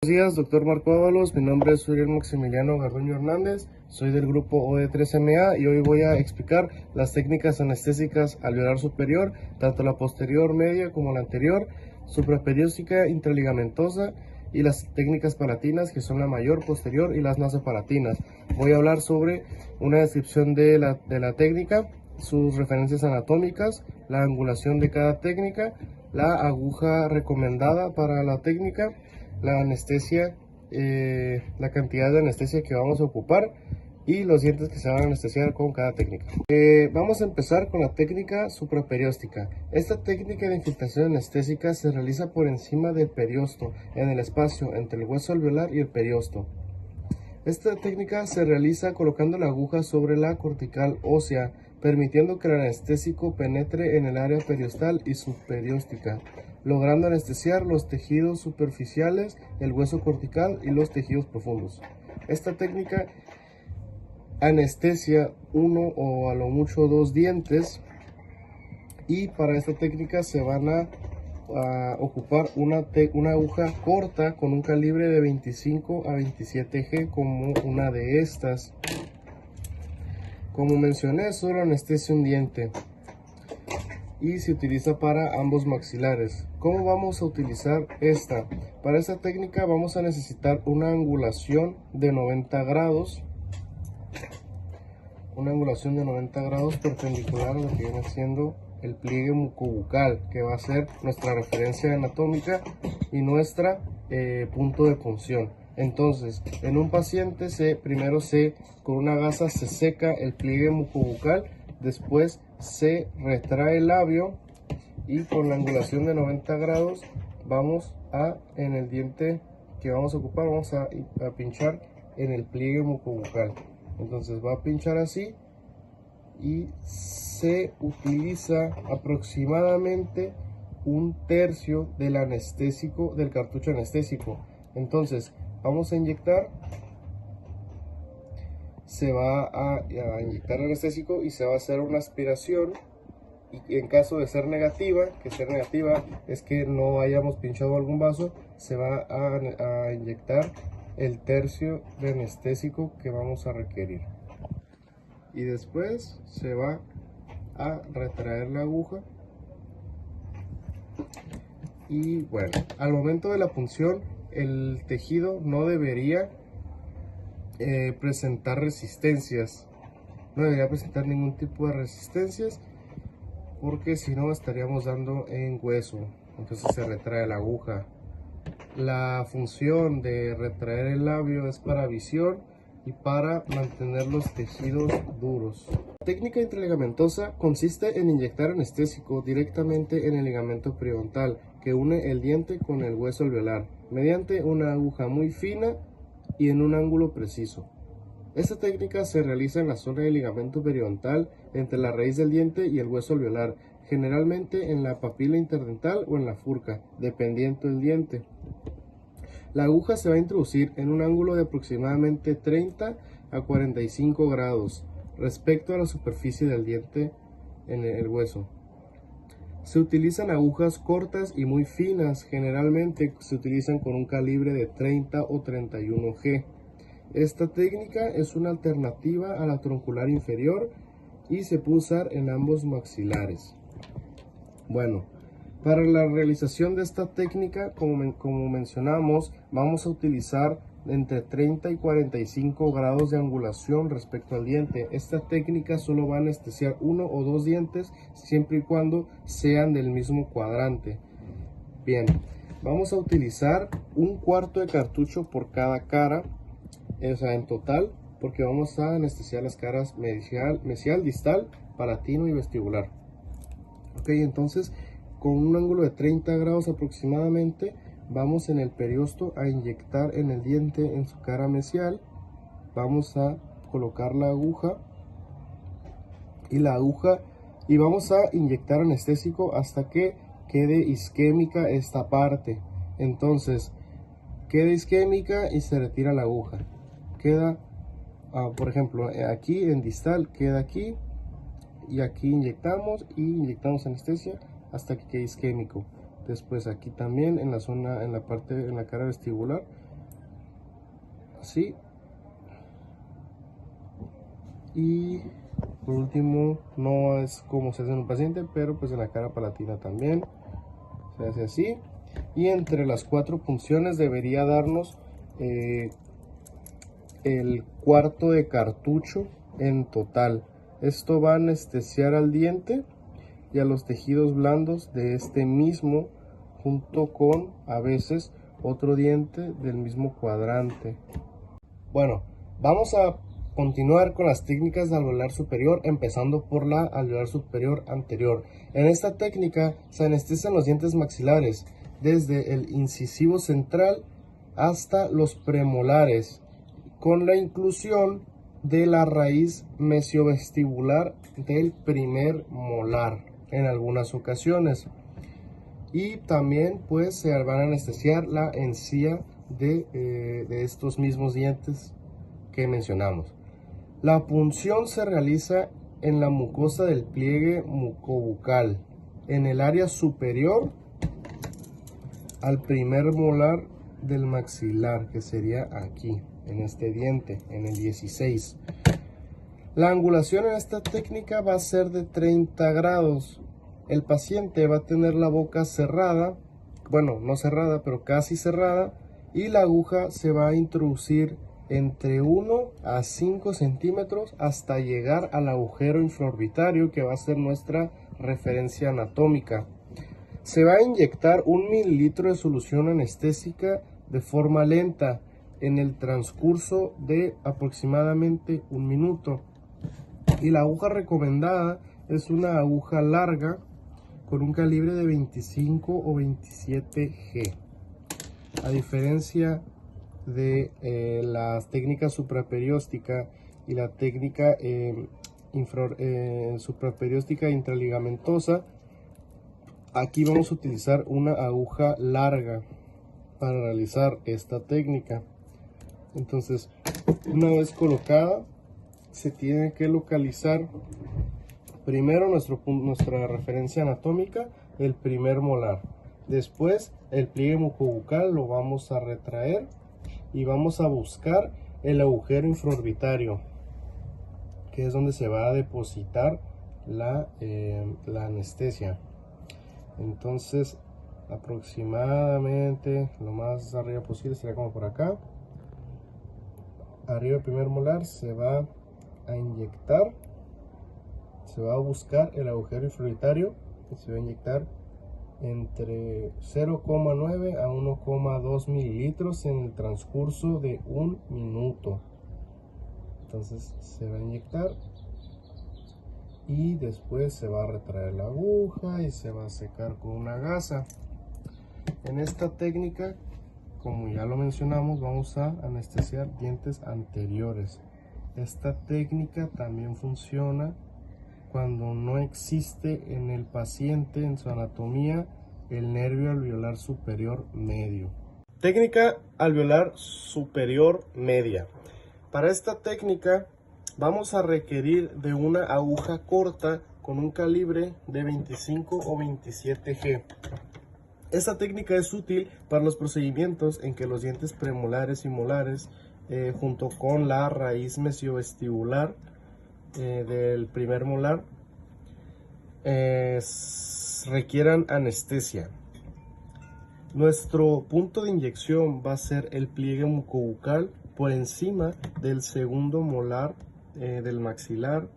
días, doctor Marco Ábalos. Mi nombre es Uriel Maximiliano Garduño Hernández. Soy del grupo OD3MA y hoy voy a explicar las técnicas anestésicas alveolar superior, tanto la posterior media como la anterior, supraperióstica intraligamentosa y las técnicas palatinas, que son la mayor, posterior y las nasopalatinas. Voy a hablar sobre una descripción de la técnica, sus referencias anatómicas, la angulación de cada técnica, la aguja recomendada para la técnica, la anestesia, la cantidad de anestesia que vamos a ocupar y los dientes que se van a anestesiar con cada técnica. Vamos a empezar con la técnica supraperióstica. Esta técnica de infiltración anestésica se realiza por encima del periosto, en el espacio entre el hueso alveolar y el periosto. Esta técnica se realiza colocando la aguja sobre la cortical ósea, permitiendo que el anestésico penetre en el área periostal y subperióstica, logrando anestesiar los tejidos superficiales, el hueso cortical y los tejidos profundos. Esta técnica anestesia uno o a lo mucho dos dientes, y para esta técnica se van a ocupar una aguja corta con un calibre de 25 a 27G como una de estas. Como mencioné, solo anestesia un diente y se utiliza para ambos maxilares. ¿Cómo vamos a utilizar esta? Para esta técnica vamos a necesitar una angulación de 90 grados. Una angulación de 90 grados perpendicular a lo que viene siendo el pliegue mucobucal, que va a ser nuestra referencia anatómica y nuestra punto de punción. Entonces, en un paciente primero con una gasa se seca el pliegue mucobucal, después se retrae el labio y con la angulación de 90 grados vamos en el diente que vamos a ocupar, vamos a pinchar en el pliegue mucobucal. Entonces va a pinchar así y se utiliza aproximadamente un tercio del anestésico, del cartucho anestésico. Entonces vamos a inyectar, se va a inyectar anestésico y se va a hacer una aspiración. Y en caso de ser negativa, es que no hayamos pinchado algún vaso, se va a inyectar el tercio de anestésico que vamos a requerir. Y después se va a retraer la aguja. Y bueno, al momento de la punción, el tejido no debería presentar resistencias. No debería presentar ningún tipo de resistencias, porque si no estaríamos dando en hueso. Entonces se retrae la aguja. La función de retraer el labio es para visión y para mantener los tejidos duros. La técnica intraligamentosa consiste en inyectar anestésico directamente en el ligamento periodontal que une el diente con el hueso alveolar, mediante una aguja muy fina y en un ángulo preciso. Esta técnica se realiza en la zona del ligamento periodontal entre la raíz del diente y el hueso alveolar, generalmente en la papila interdental o en la furca, dependiendo del diente. La aguja se va a introducir en un ángulo de aproximadamente 30 a 45 grados respecto a la superficie del diente en el hueso. Se utilizan agujas cortas y muy finas, generalmente se utilizan con un calibre de 30 o 31G. Esta técnica es una alternativa a la troncular inferior y se puede usar en ambos maxilares. Bueno, para la realización de esta técnica, como mencionamos, vamos a utilizar entre 30 y 45 grados de angulación respecto al diente. Esta técnica solo va a anestesiar uno o dos dientes, siempre y cuando sean del mismo cuadrante. Bien, vamos a utilizar un cuarto de cartucho por cada cara, o sea, en total, porque vamos a anestesiar las caras mesial, distal, palatino y vestibular. Ok, entonces con un ángulo de 30 grados aproximadamente, vamos en el periosto a inyectar en el diente en su cara mesial. Vamos a colocar la aguja y vamos a inyectar anestésico hasta que quede isquémica esta parte. Entonces queda isquémica y se retira la aguja. Queda, por ejemplo, aquí en distal queda aquí, y aquí inyectamos anestesia hasta que quede isquémico. Después aquí también en la zona, en la cara vestibular, así. Y por último, no es como se hace en un paciente, pero pues en la cara palatina también se hace así. Y entre las 4 punciones debería darnos el cuarto de cartucho en total. Esto va a anestesiar al diente y a los tejidos blandos de este mismo, junto con a veces otro diente del mismo cuadrante. Bueno, vamos a continuar con las técnicas de alveolar superior, empezando por la alveolar superior anterior. En esta técnica se anestesian los dientes maxilares, desde el incisivo central hasta los premolares, con la inclusión de la raíz mesiovestibular del primer molar en algunas ocasiones. Y también pues se van a anestesiar la encía de estos mismos dientes que mencionamos. La punción se realiza en la mucosa del pliegue mucobucal, en el área superior al primer molar del maxilar, que sería aquí, en este diente, en el 16. La angulación en esta técnica va a ser de 30 grados. El paciente va a tener la boca cerrada, bueno, no cerrada, pero casi cerrada, y la aguja se va a introducir entre 1 a 5 centímetros hasta llegar al agujero infraorbitario, que va a ser nuestra referencia anatómica. Se va a inyectar 1 mililitro de solución anestésica de forma lenta en el transcurso de aproximadamente 1 minuto. Y la aguja recomendada es una aguja larga con un calibre de 25 o 27 G. A diferencia de las técnicas supraperióstica y la técnica supraperióstica intraligamentosa, aquí vamos a utilizar una aguja larga para realizar esta técnica. Entonces, una vez colocada, se tiene que localizar primero nuestra referencia anatómica, el primer molar. Después el pliegue mucobucal lo vamos a retraer y vamos a buscar el agujero infraorbitario, que es donde se va a depositar la anestesia. Entonces aproximadamente lo más arriba posible sería como por acá. Arriba del primer molar se va a inyectar, se va a buscar el agujero infraorbitario y se va a inyectar entre 0,9 a 1,2 mililitros en el transcurso de 1 minuto. Entonces se va a inyectar y después se va a retraer la aguja y se va a secar con una gasa. En esta técnica, como ya lo mencionamos, vamos a anestesiar dientes anteriores. Esta técnica también funciona cuando no existe en el paciente, en su anatomía, el nervio alveolar superior medio. Técnica alveolar superior media. Para esta técnica vamos a requerir de una aguja corta con un calibre de 25 o 27 G. Esta técnica es útil para los procedimientos en que los dientes premolares y molares, junto con la raíz mesiovestibular del primer molar, requieran anestesia. Nuestro punto de inyección va a ser el pliegue mucobucal por encima del segundo molar del maxilar.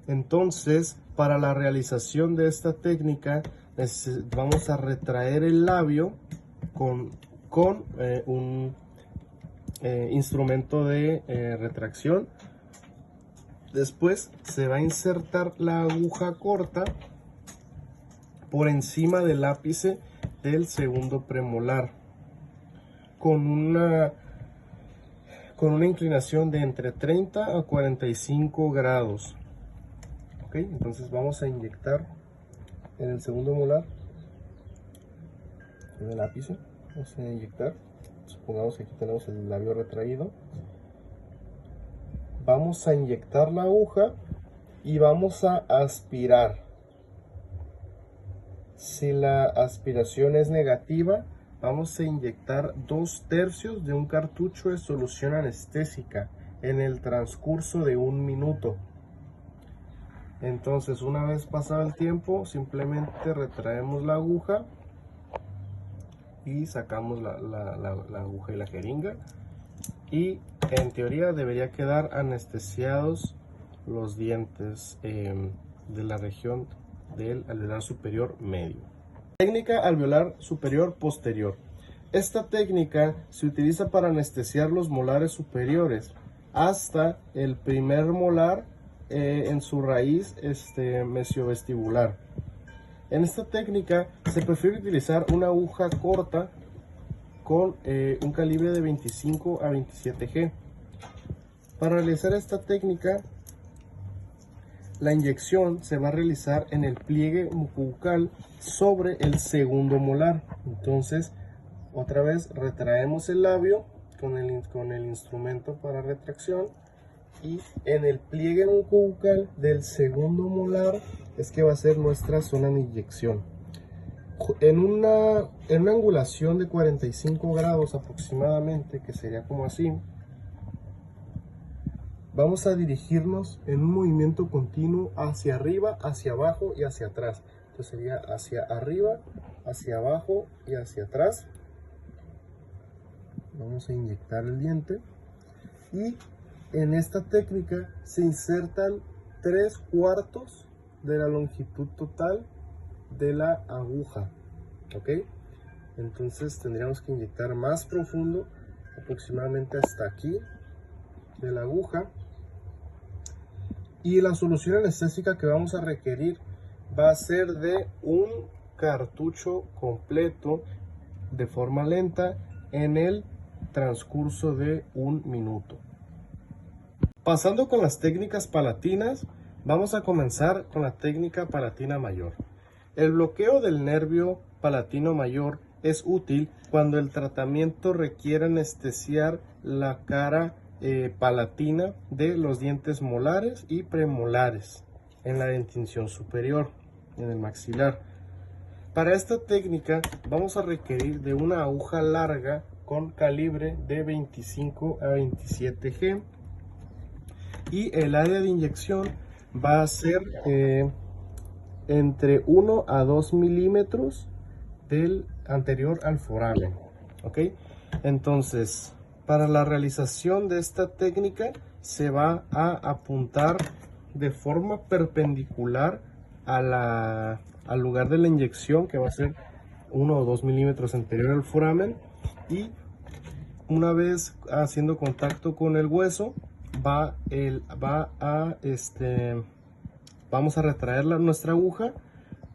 Entonces, para la realización de esta técnica vamos a retraer el labio con un instrumento de retracción. Después se va a insertar la aguja corta por encima del ápice del segundo premolar con una inclinación de entre 30 a 45 grados. Ok, entonces vamos a inyectar en el segundo molar, en el ápice. Vamos a inyectar. Supongamos que aquí tenemos el labio retraído. Vamos a inyectar la aguja y vamos a aspirar. Si la aspiración es negativa, vamos a inyectar 2/3 de un cartucho de solución anestésica en el transcurso de 1 minuto. Entonces, una vez pasado el tiempo, simplemente retraemos la aguja y sacamos la aguja y la jeringa, y en teoría debería quedar anestesiados los dientes de la región del alveolar superior medio. Técnica alveolar superior posterior. Esta técnica se utiliza para anestesiar los molares superiores hasta el primer molar en su raíz mesiovestibular. En esta técnica se prefiere utilizar una aguja corta con un calibre de 25 a 27 G. Para realizar esta técnica, la inyección se va a realizar en el pliegue mucobucal sobre el segundo molar. Entonces, otra vez retraemos el labio con el instrumento para retracción, y en el pliegue mucobucal del segundo molar es que va a ser nuestra zona de inyección. En una angulación de 45 grados aproximadamente, que sería como así, vamos a dirigirnos en un movimiento continuo hacia arriba, hacia abajo y hacia atrás. Entonces sería hacia arriba, hacia abajo y hacia atrás. Vamos a inyectar el diente, y en esta técnica se insertan 3/4 de la longitud total de la aguja, ¿ok? Entonces tendríamos que inyectar más profundo, aproximadamente hasta aquí de la aguja, y la solución anestésica que vamos a requerir va a ser de un cartucho completo de forma lenta en el transcurso de 1 minuto. Pasando con las técnicas palatinas, vamos a comenzar con la técnica palatina mayor. El bloqueo del nervio palatino mayor es útil cuando el tratamiento requiere anestesiar la cara palatina de los dientes molares y premolares en la dentición superior, en el maxilar. Para esta técnica vamos a requerir de una aguja larga con calibre de 25 a 27 G, y el área de inyección va a ser entre 1 a 2 milímetros del anterior al foramen, ¿ok? Entonces, para la realización de esta técnica se va a apuntar de forma perpendicular al lugar de la inyección, que va a ser 1 o 2 milímetros anterior al foramen, y una vez haciendo contacto con el hueso, vamos a retraer nuestra aguja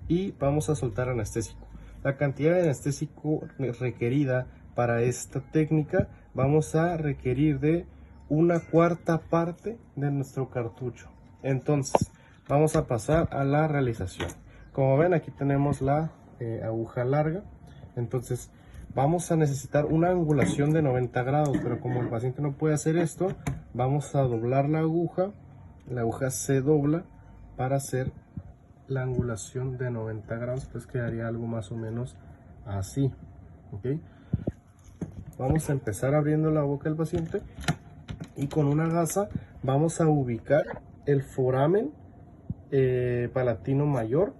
y vamos a soltar anestésico. La cantidad de anestésico requerida para esta técnica vamos a requerir de 1/4 parte de nuestro cartucho. Entonces vamos a pasar a la realización. Como ven, aquí tenemos la aguja larga. Entonces vamos a necesitar una angulación de 90 grados, pero como el paciente no puede hacer esto, vamos a doblar la aguja se dobla para hacer la angulación de 90 grados, pues quedaría algo más o menos así, ¿ok? Vamos a empezar abriendo la boca del paciente, y con una gasa vamos a ubicar el foramen palatino mayor,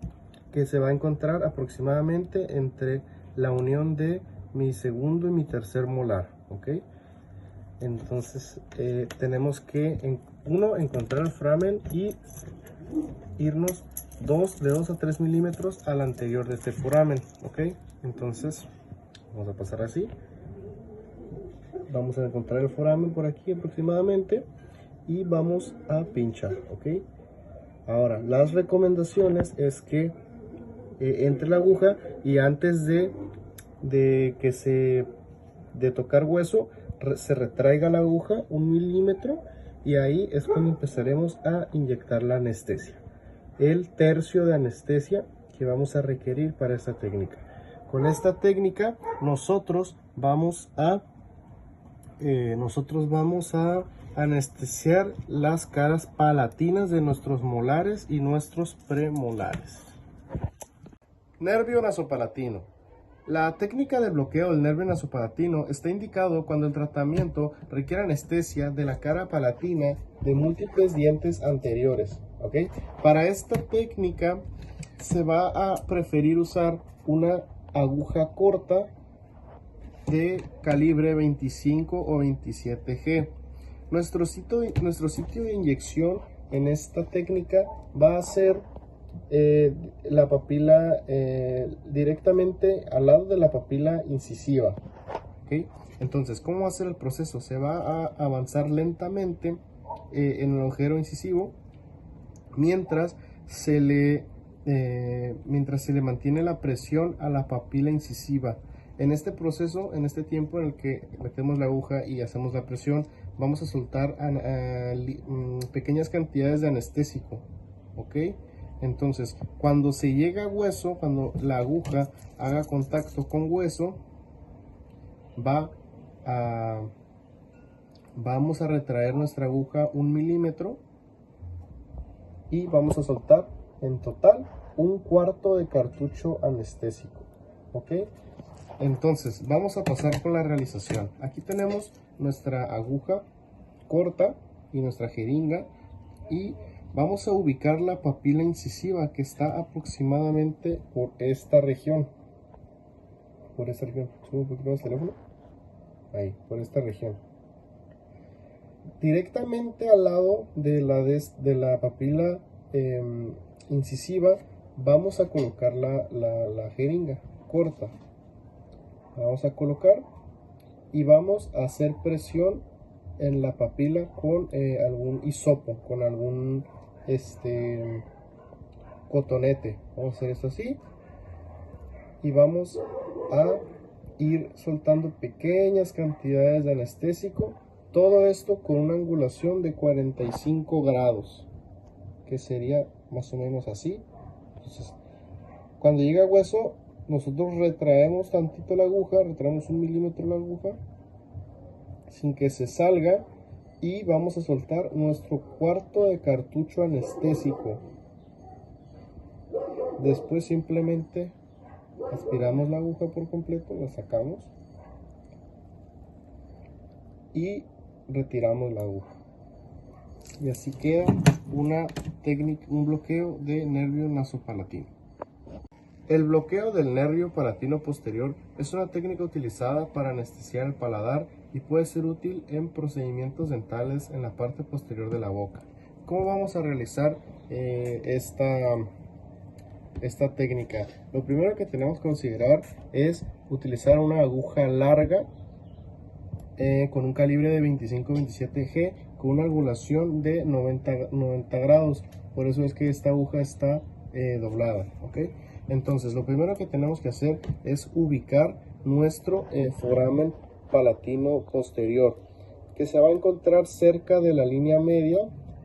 que se va a encontrar aproximadamente entre la unión de mi segundo y mi tercer molar, ¿ok? Entonces tenemos que encontrar el foramen y irnos de 2 a 3 milímetros al anterior de este foramen, ¿ok? Entonces vamos a pasar así, vamos a encontrar el foramen por aquí aproximadamente, y vamos a pinchar, ¿ok? Ahora, las recomendaciones es que entre la aguja, y antes de tocar hueso, se retraiga la aguja 1 milímetro, y ahí es cuando empezaremos a inyectar la anestesia, el tercio de anestesia que vamos a requerir para esta técnica. Con esta técnica nosotros vamos a anestesiar las caras palatinas de nuestros molares y nuestros premolares. Nervio nasopalatino. La técnica de bloqueo del nervio nasopalatino está indicado cuando el tratamiento requiere anestesia de la cara palatina de múltiples dientes anteriores. ¿Ok? Para esta técnica se va a preferir usar una aguja corta de calibre 25 o 27G. Nuestro sitio de inyección en esta técnica va a ser la papila directamente al lado de la papila incisiva. ¿Okay? Entonces, ¿cómo va a ser el proceso? Se va a avanzar lentamente en el agujero incisivo mientras se le mantiene la presión a la papila incisiva. En este proceso, en este tiempo en el que metemos la aguja y hacemos la presión, vamos a soltar pequeñas cantidades de anestésico. ¿Ok? Entonces, cuando se llega a hueso, cuando la aguja haga contacto con hueso, vamos a retraer nuestra aguja 1 milímetro y vamos a soltar en total 1/4 de cartucho anestésico. ¿Ok? Entonces, vamos a pasar con la realización. Aquí tenemos nuestra aguja corta y nuestra jeringa y vamos a ubicar la papila incisiva que está aproximadamente por esta región. Por esta región. Sube un poquito más el teléfono. Ahí, por esta región. Directamente al lado de la papila incisiva vamos a colocar la jeringa corta. La vamos a colocar y vamos a hacer presión en la papila con algún hisopo, con algún cotonete. Vamos a hacer esto así y vamos a ir soltando pequeñas cantidades de anestésico. Todo esto con una angulación de 45 grados, que sería más o menos así. Entonces, cuando llega a hueso, nosotros retraemos tantito la aguja, retraemos 1 milímetro la aguja, sin que se salga, y vamos a soltar nuestro 1/4 de cartucho anestésico. Después simplemente aspiramos la aguja por completo, la sacamos y retiramos la aguja. Y así queda un bloqueo de nervio nasopalatino. El bloqueo del nervio palatino posterior es una técnica utilizada para anestesiar el paladar y puede ser útil en procedimientos dentales en la parte posterior de la boca. ¿Cómo vamos a realizar esta técnica? Lo primero que tenemos que considerar es utilizar una aguja larga con un calibre de 25-27G con una angulación de 90 grados. Por eso es que esta aguja está doblada. ¿Ok? Entonces, lo primero que tenemos que hacer es ubicar nuestro foramen palatino posterior, que se va a encontrar cerca de la línea media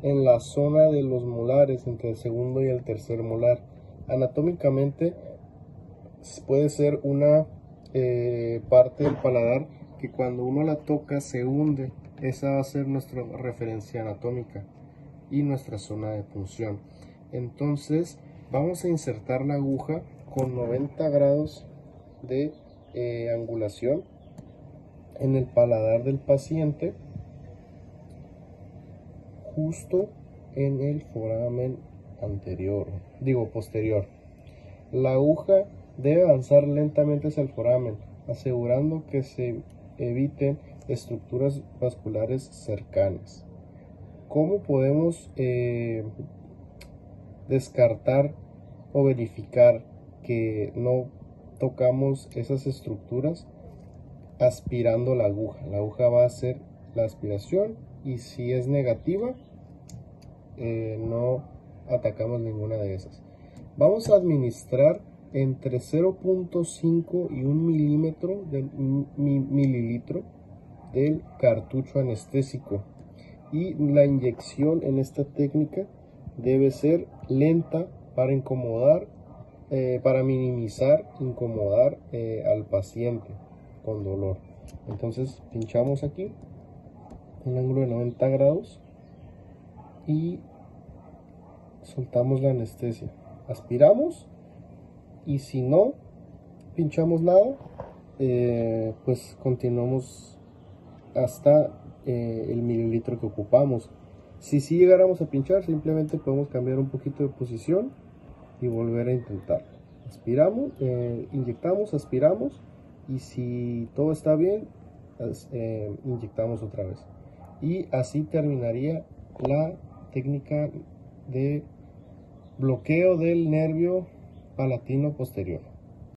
en la zona de los molares, entre el segundo y el tercer molar. Anatómicamente puede ser una parte del paladar que cuando uno la toca se hunde. Esa va a ser nuestra referencia anatómica y nuestra zona de punción. Entonces vamos a insertar la aguja con 90 grados de angulación en el paladar del paciente, justo en el foramen posterior. La aguja debe avanzar lentamente hacia el foramen, asegurando que se eviten estructuras vasculares cercanas. ¿Cómo podemos descartar o verificar que no tocamos esas estructuras? Aspirando la aguja. La aguja va a hacer la aspiración y si es negativa, no atacamos ninguna de esas. Vamos a administrar entre 0.5 y 1 milímetro del mililitro del cartucho anestésico, y la inyección en esta técnica debe ser lenta para minimizar incomodar al paciente con dolor. Entonces pinchamos aquí un ángulo de 90 grados y soltamos la anestesia, aspiramos y si no pinchamos nada, pues continuamos hasta el mililitro que ocupamos. Si llegáramos a pinchar, simplemente podemos cambiar un poquito de posición y volver a intentar. Aspiramos, inyectamos, aspiramos, y si todo está bien, inyectamos otra vez. Y así terminaría la técnica de bloqueo del nervio palatino posterior.